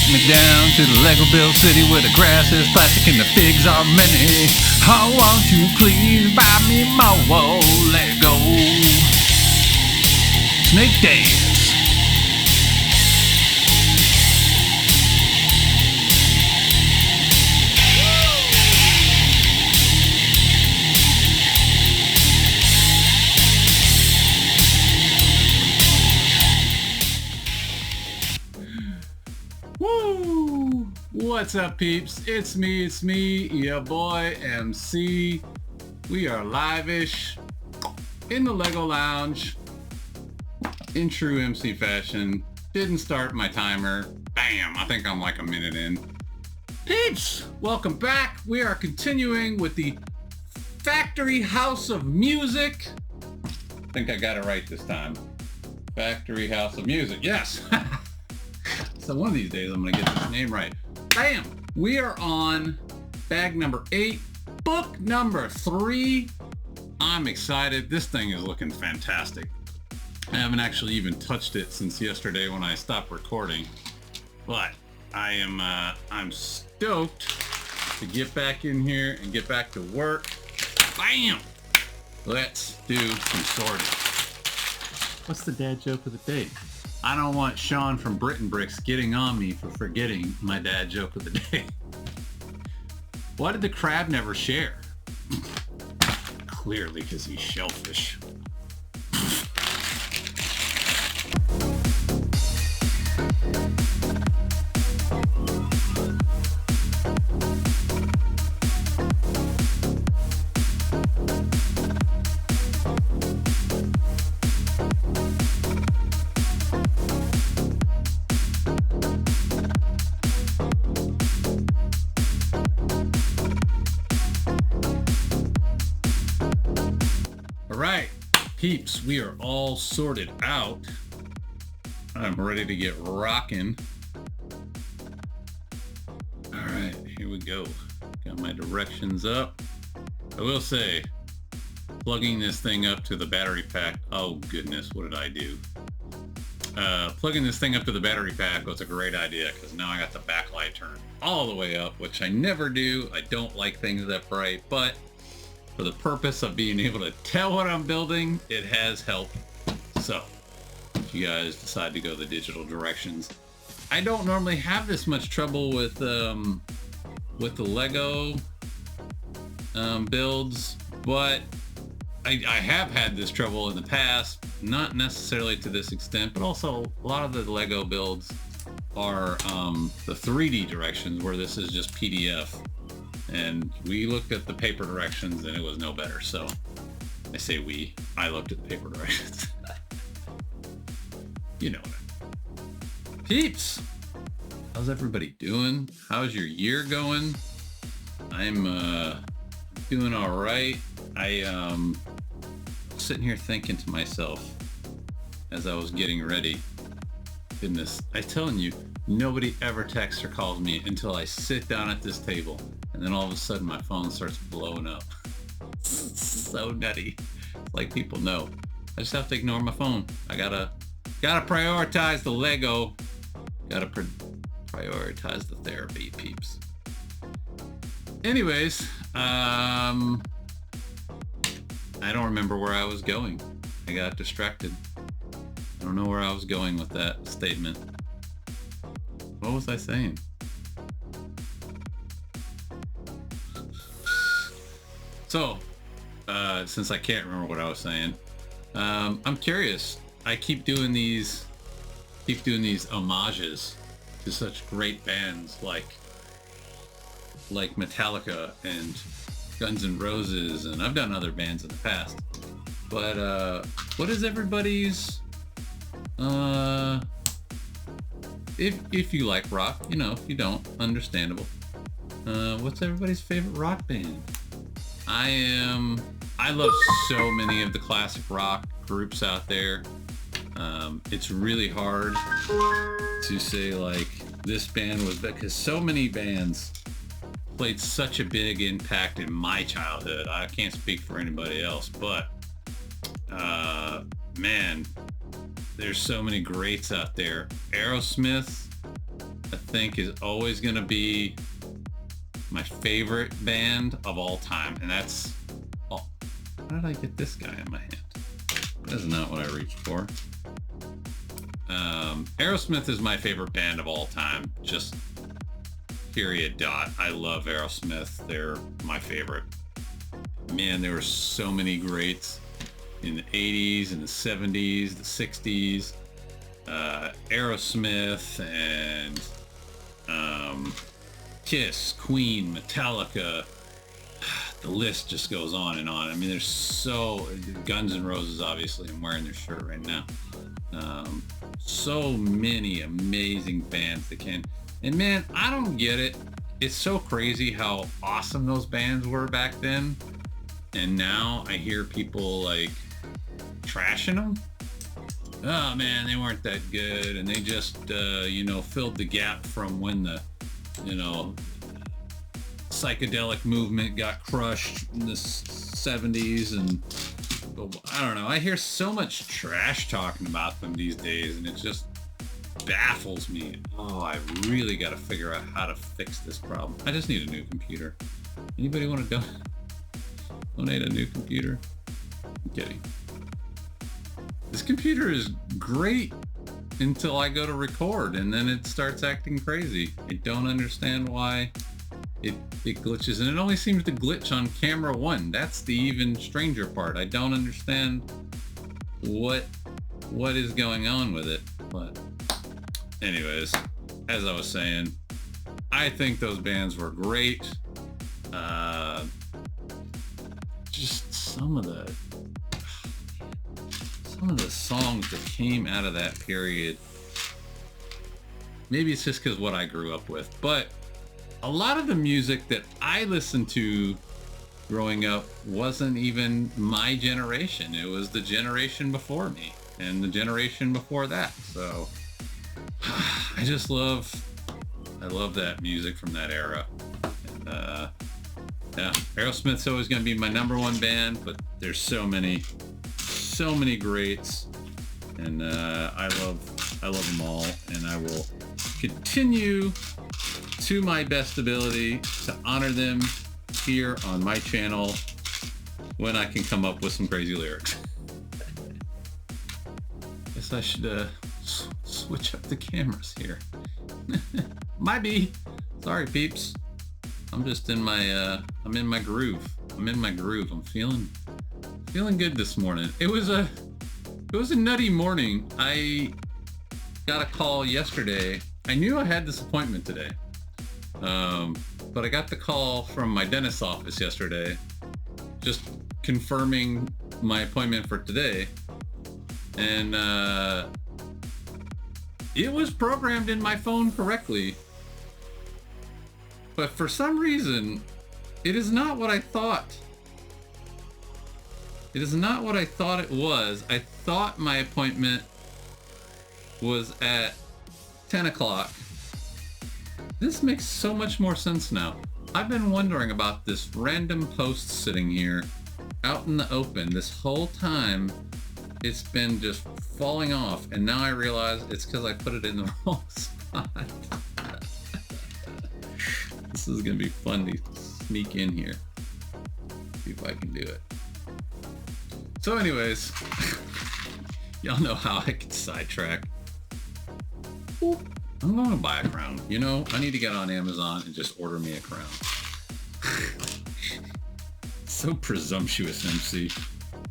Take me down to the Lego build city where the grass is plastic and the figs are many. I want you please buy me more Lego. Snake Days. Woo! What's up, peeps? It's me, your boy MC. We are live-ish in the Lego Lounge in true MC fashion. Didn't start my timer. Bam! I think I'm like a minute in. Peeps! Welcome back. We are continuing with the Factory House of Music. I think I got it right this time. Factory House of Music. Yes! So one of these days I'm going to get this name right. Bam! We are on bag number 8, book number 3. I'm excited. This thing is looking fantastic. I haven't actually even touched it since yesterday when I stopped recording. But I'm stoked to get back in here and get back to work. Bam! Let's do some sorting. What's the dad joke of the day? I don't want Sean from Britain Bricks getting on me for forgetting my dad joke of the day. Why did the crab never share? Clearly because he's shellfish. Alright, peeps, we are all sorted out. I'm ready to get rocking. Alright, here we go. Got my directions up. I will say, plugging this thing up to the battery pack, oh goodness, what did I do? Plugging this thing up to the battery pack was a great idea because now I got the backlight turned all the way up, which I never do. I don't like things that bright, but for the purpose of being able to tell what I'm building, it has helped. So, if you guys decide to go the digital directions, I don't normally have this much trouble with the Lego builds, but I have had this trouble in the past, not necessarily to this extent, but also a lot of the Lego builds are the 3D directions where this is just PDF. And we looked at the paper directions and it was no better. So I say I looked at the paper directions. You know what I mean. Peeps, how's everybody doing? How's your year going? I'm doing all right. I sitting here thinking to myself as I was getting ready. Goodness, I'm telling you, nobody ever texts or calls me until I sit down at this table. And then all of a sudden my phone starts blowing up. So nutty. Like people know. I just have to ignore my phone. I gotta prioritize the Lego. Gotta prioritize the therapy, peeps. Anyways, I don't remember where I was going. I got distracted. I don't know where I was going with that statement. What was I saying? So, since I can't remember what I was saying, I'm curious. I keep doing these homages to such great bands like Metallica and Guns N' Roses, and I've done other bands in the past. But what is everybody's? If you like rock, you know. If you don't, understandable. What's everybody's favorite rock band? I love so many of the classic rock groups out there. It's really hard to say like this band was, because so many bands played such a big impact in my childhood. I can't speak for anybody else, but man, there's so many greats out there. Aerosmith, I think is always going to be my favorite band of all time. And that's, oh, how did I get this guy in my hand? That's not what I reached for. Aerosmith is my favorite band of all time. Just period dot. I love Aerosmith. They're my favorite. Man, there were so many greats in the 80s and the 70s, the 60s. Aerosmith and Kiss, Queen, Metallica. The list just goes on and on. I mean, there's so... Guns N' Roses, obviously. I'm wearing their shirt right now. So many amazing bands that can... And man, I don't get it. It's so crazy how awesome those bands were back then. And now I hear people like trashing them. Oh man, they weren't that good. And they just, filled the gap from when the, psychedelic movement got crushed in the 70s. And I don't know. I hear so much trash talking about them these days. And it just baffles me. Oh, I really got to figure out how to fix this problem. I just need a new computer. Anybody want to donate a new computer? I'm kidding. This computer is great until I go to record and then it starts acting crazy. I don't understand why it glitches, and it only seems to glitch on camera 1. That's the even stranger part. I don't understand what is going on with it. But anyways, as I was saying, I think those bands were great. Just some of the songs that came out of that period. Maybe it's just because what I grew up with, but a lot of the music that I listened to growing up wasn't even my generation. It was the generation before me and the generation before that. So I love that music from that era. And yeah, Aerosmith's always going to be my number one band, but there's so many greats, and I love them all, and I will continue to my best ability to honor them here on my channel when I can come up with some crazy lyrics. Guess I should switch up the cameras here. Might be. Sorry, peeps. I'm just in my I'm in my groove. I'm feeling good this morning. It was a nutty morning. I got a call yesterday. I knew I had this appointment today. But I got the call from my dentist's office yesterday, just confirming my appointment for today. And it was programmed in my phone correctly. But for some reason, it is not what I thought. It is not what I thought it was. I thought my appointment was at 10 o'clock. This makes so much more sense now. I've been wondering about this random post sitting here out in the open this whole time. It's been just falling off, and now I realize it's because I put it in the wrong spot. This is gonna be fun to sneak in here. See if I can do it. So anyways, y'all know how I can sidetrack. Ooh, I'm gonna buy a crown. I need to get on Amazon and just order me a crown. So presumptuous, MC,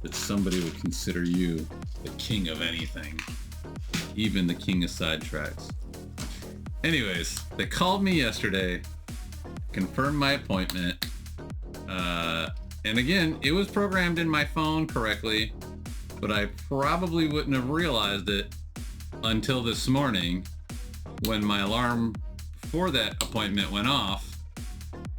that somebody would consider you the king of anything, even the king of sidetracks. Anyways, they called me yesterday, confirmed my appointment, and again, it was programmed in my phone correctly, but I probably wouldn't have realized it until this morning when my alarm for that appointment went off,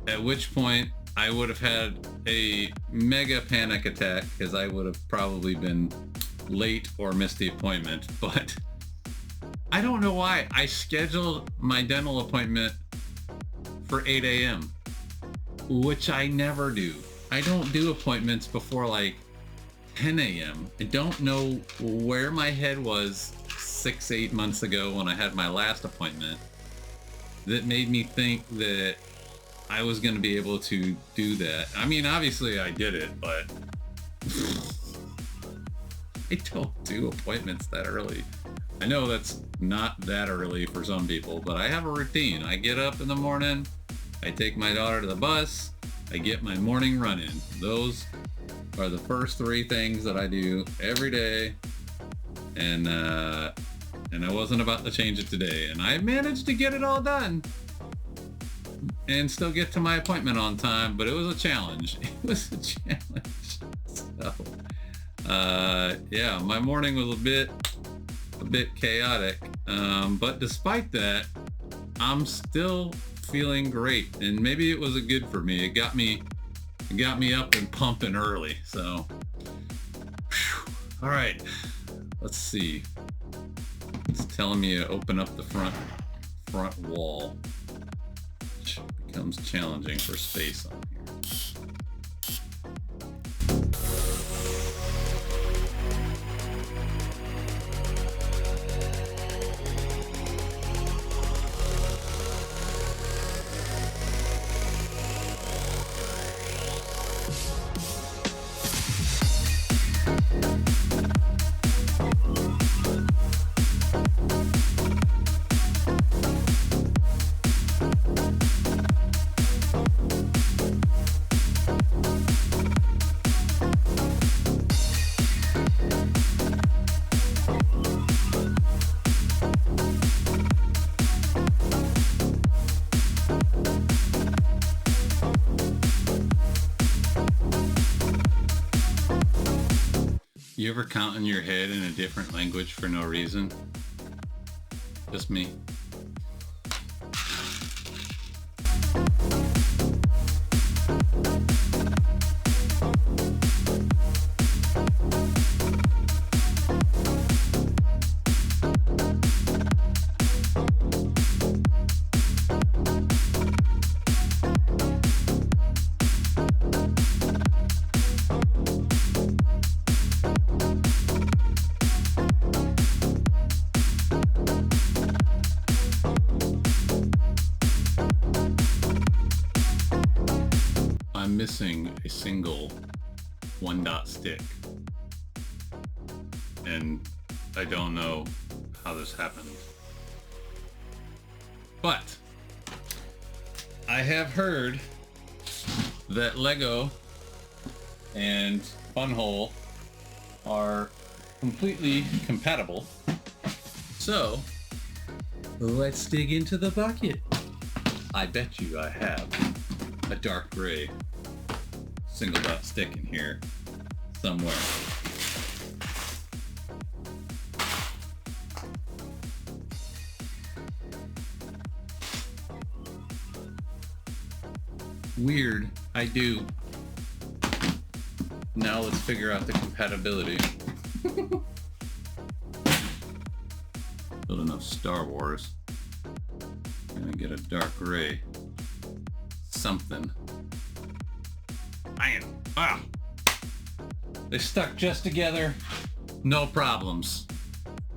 at which point I would have had a mega panic attack because I would have probably been late or missed the appointment. But I don't know why. I scheduled my dental appointment for 8 a.m., which I never do. I don't do appointments before like 10 a.m. I don't know where my head was 6-8 months ago when I had my last appointment. that made me think that I was going to be able to do that. I mean, obviously I did it, but I don't do appointments that early. I know that's not that early for some people, but I have a routine. I get up in the morning, I take my daughter to the bus, I get my morning run in. Those are the first three things that I do every day, and I wasn't about to change it today, and I managed to get it all done and still get to my appointment on time, but it was a challenge. It was a challenge. So, yeah, my morning was a bit chaotic, but despite that, I'm still feeling great, and maybe it was a good for me. It got me up and pumping early. So, whew. All right, let's see. It's telling me to open up the front wall, which becomes challenging for space on here. You ever count in your head in a different language for no reason? Just me. I'm missing a single 1-dot stick, and I don't know how this happened, but I have heard that Lego and Funhole are completely compatible, so let's dig into the bucket. I bet you I have a dark gray single dot stick in here somewhere. Weird, I do. Now let's figure out the compatibility. Build enough Star Wars. Gonna get a dark gray something. Man, wow. They stuck just together. No problems.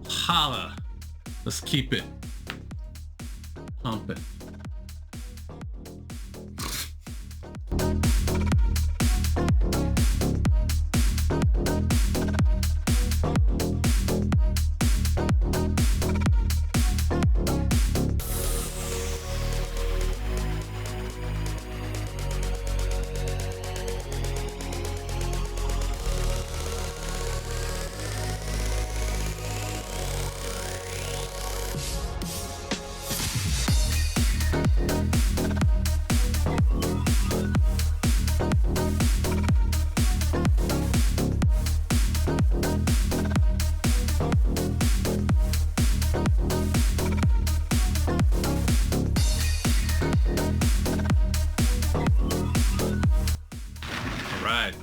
Holla. Let's keep it pumping.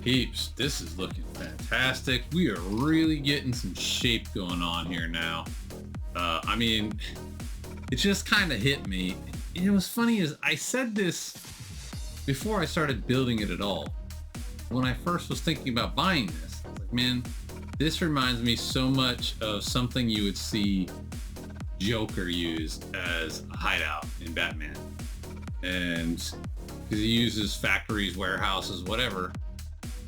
Peeps, this is looking fantastic. We are really getting some shape going on here now. I mean, it just kind of hit me. And it was funny is I said this before I started building it at all. When I first was thinking about buying this, I was like, man, this reminds me so much of something you would see Joker used as a hideout in Batman. And because he uses factories, warehouses, whatever.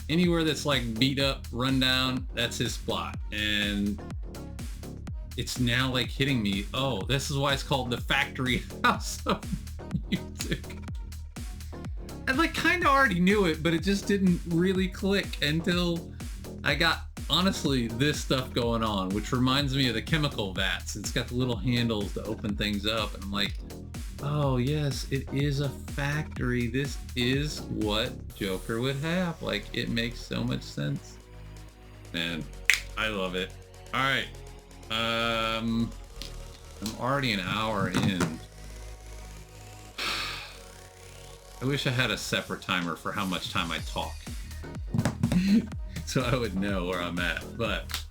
Anywhere that's like beat up, run down, that's his spot. And it's now like hitting me, oh, this is why it's called the factory house of music. I like kind of already knew it, but it just didn't really click until I got, honestly, this stuff going on, which reminds me of the chemical vats. It's got the little handles to open things up, and I'm like, oh yes, it is a factory. This is what Joker would have. Like, it makes so much sense. Man, I love it. All right. I'm already an hour in. I wish I had a separate timer for how much time I talk. So I would know where I'm at. But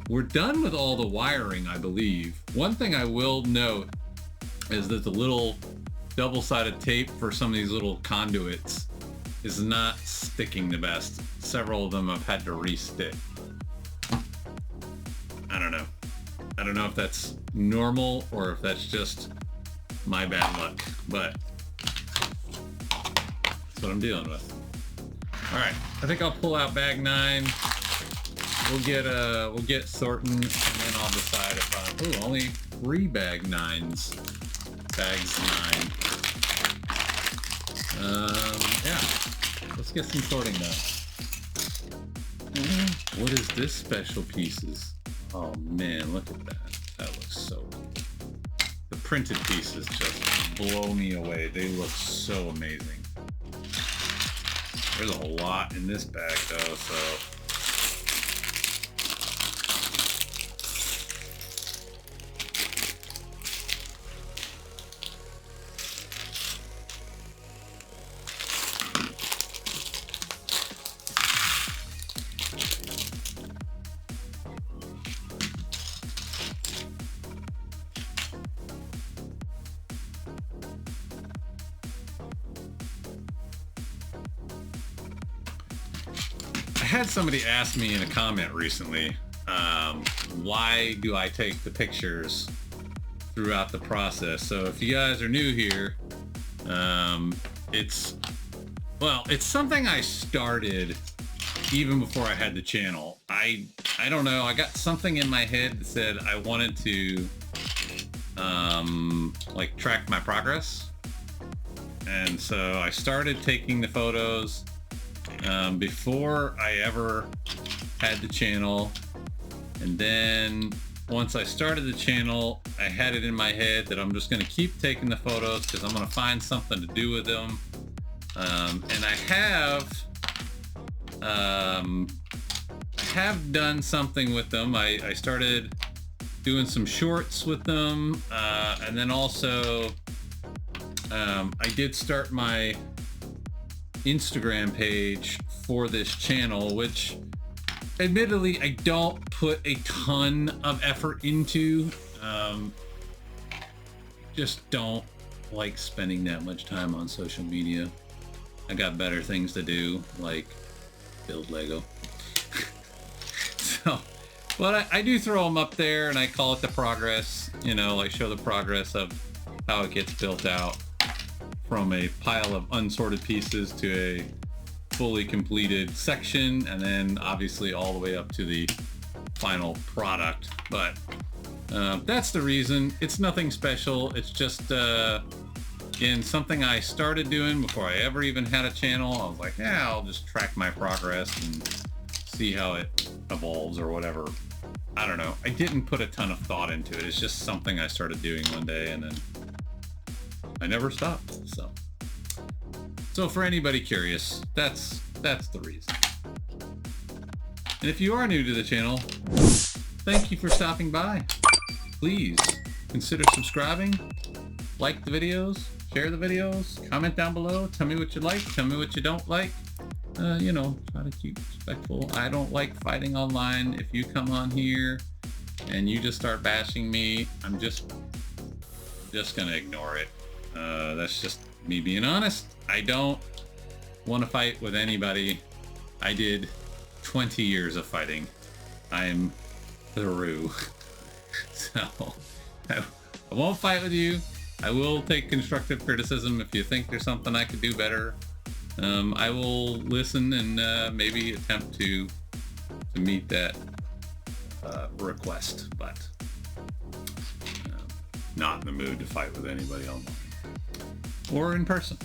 we're done with all the wiring, I believe. One thing I will note is that the little double-sided tape for some of these little conduits is not sticking the best. Several of them I've had to re-stick. I don't know. I don't know if that's normal or if that's just my bad luck, but that's what I'm dealing with. All right, I think I'll pull out bag 9. We'll get sorting, and then I'll decide if only 3 bag 9s. Bags 9. Yeah, let's get some sorting done. What is this special pieces? Oh man, look at that. That looks so cool. The printed pieces just blow me away. They look so amazing. There's a lot in this bag though, so. I had somebody ask me in a comment recently, why do I take the pictures throughout the process? So if you guys are new here, it's something I started even before I had the channel. I don't know, I got something in my head that said I wanted to like track my progress. And so I started taking the photos before I ever had the channel, and then once I started the channel, I had it in my head that I'm just going to keep taking the photos because I'm going to find something to do with them. And I have done something with them. I started doing some shorts with them, and then also I did start my Instagram page for this channel, which admittedly I don't put a ton of effort into. Just don't like spending that much time on social media. I got better things to do, like build Lego. So, but I do throw them up there and I call it the progress, you know, like show the progress of how it gets built out from a pile of unsorted pieces to a fully completed section, and then obviously all the way up to the final product. But that's the reason. It's nothing special. It's just again, something I started doing before I ever even had a channel. I was like, yeah, I'll just track my progress and see how it evolves or whatever. I don't know. I didn't put a ton of thought into it. It's just something I started doing one day, and then I never stopped. So for anybody curious, that's the reason. And if you are new to the channel, thank you for stopping by. Please consider subscribing, like the videos, share the videos, comment down below, tell me what you like, tell me what you don't like. You know, try to keep respectful. I don't like fighting online. If you come on here and you just start bashing me, I'm just gonna ignore it. That's just me being honest. I don't want to fight with anybody. I did 20 years of fighting. I'm through. So I won't fight with you. I will take constructive criticism if you think there's something I could do better. I will listen and maybe attempt to meet that request, but not in the mood to fight with anybody online or in person.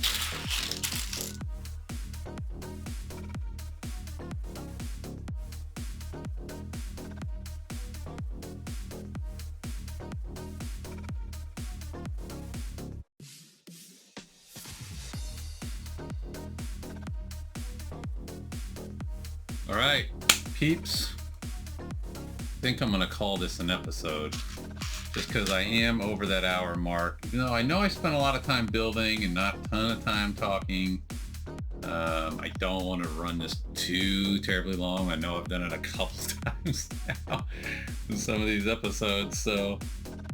All right, peeps. I think I'm gonna call this an episode just because I am over that hour mark. Even though I know I spent a lot of time building and not a ton of time talking. I don't want to run this too terribly long. I know I've done it a couple times now in some of these episodes, so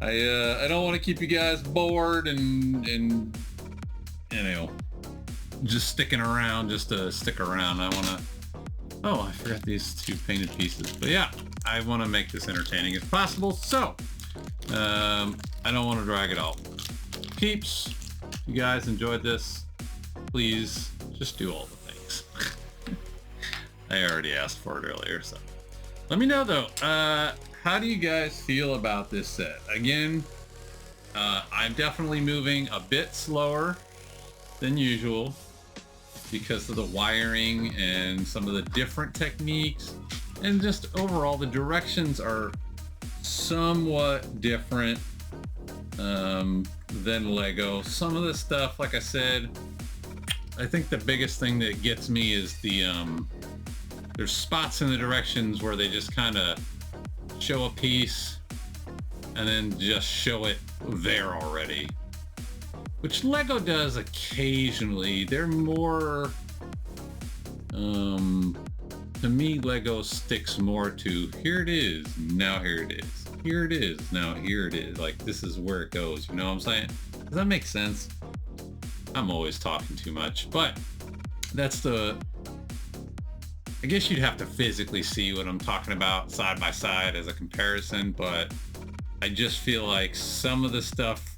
I don't want to keep you guys bored and you know, just sticking around just to stick around. I want to. Oh, I forgot these two painted pieces. But yeah, I want to make this entertaining as possible. So, I don't want to drag it out. Peeps, if you guys enjoyed this, please just do all the things. I already asked for it earlier, so. Let me know though, how do you guys feel about this set? Again, I'm definitely moving a bit slower than usual, because of the wiring and some of the different techniques, and just overall the directions are somewhat different than Lego. Some of the stuff, like I said, I think the biggest thing that gets me is the there's spots in the directions where they just kind of show a piece and then just show it there already, which Lego does occasionally. They're more, to me, Lego sticks more to, here it is, now here it is. Here it is, now here it is. Like, this is where it goes, you know what I'm saying? Does that make sense? I'm always talking too much, but that's the, I guess you'd have to physically see what I'm talking about side by side as a comparison, but I just feel like some of the stuff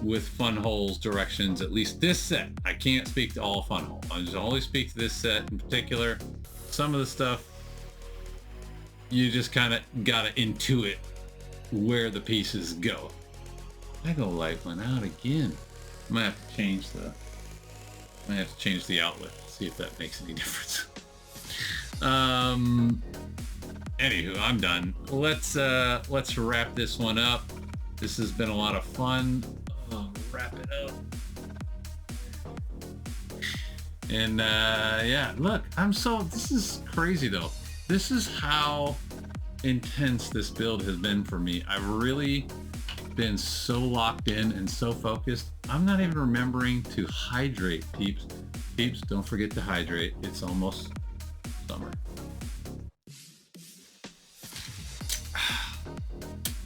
with Fun Holes directions, at least this set, I can't speak to all Fun Hole. I just only speak to this set in particular. Some of the stuff, you just kind of gotta intuit where the pieces go. Lego light went out again. I might have to change the outlet. See if that makes any difference. Anywho, I'm done. Let's wrap this one up. This has been a lot of fun. Wrap it up. And yeah, look, this is crazy though. This is how intense this build has been for me. I've really been so locked in and so focused. I'm not even remembering to hydrate, peeps. Peeps, don't forget to hydrate. It's almost summer.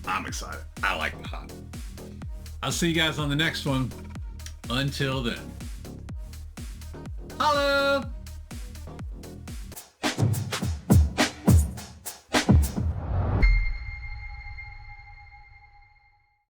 I'm excited. I like the hot. I'll see you guys on the next one. Until then. Holla!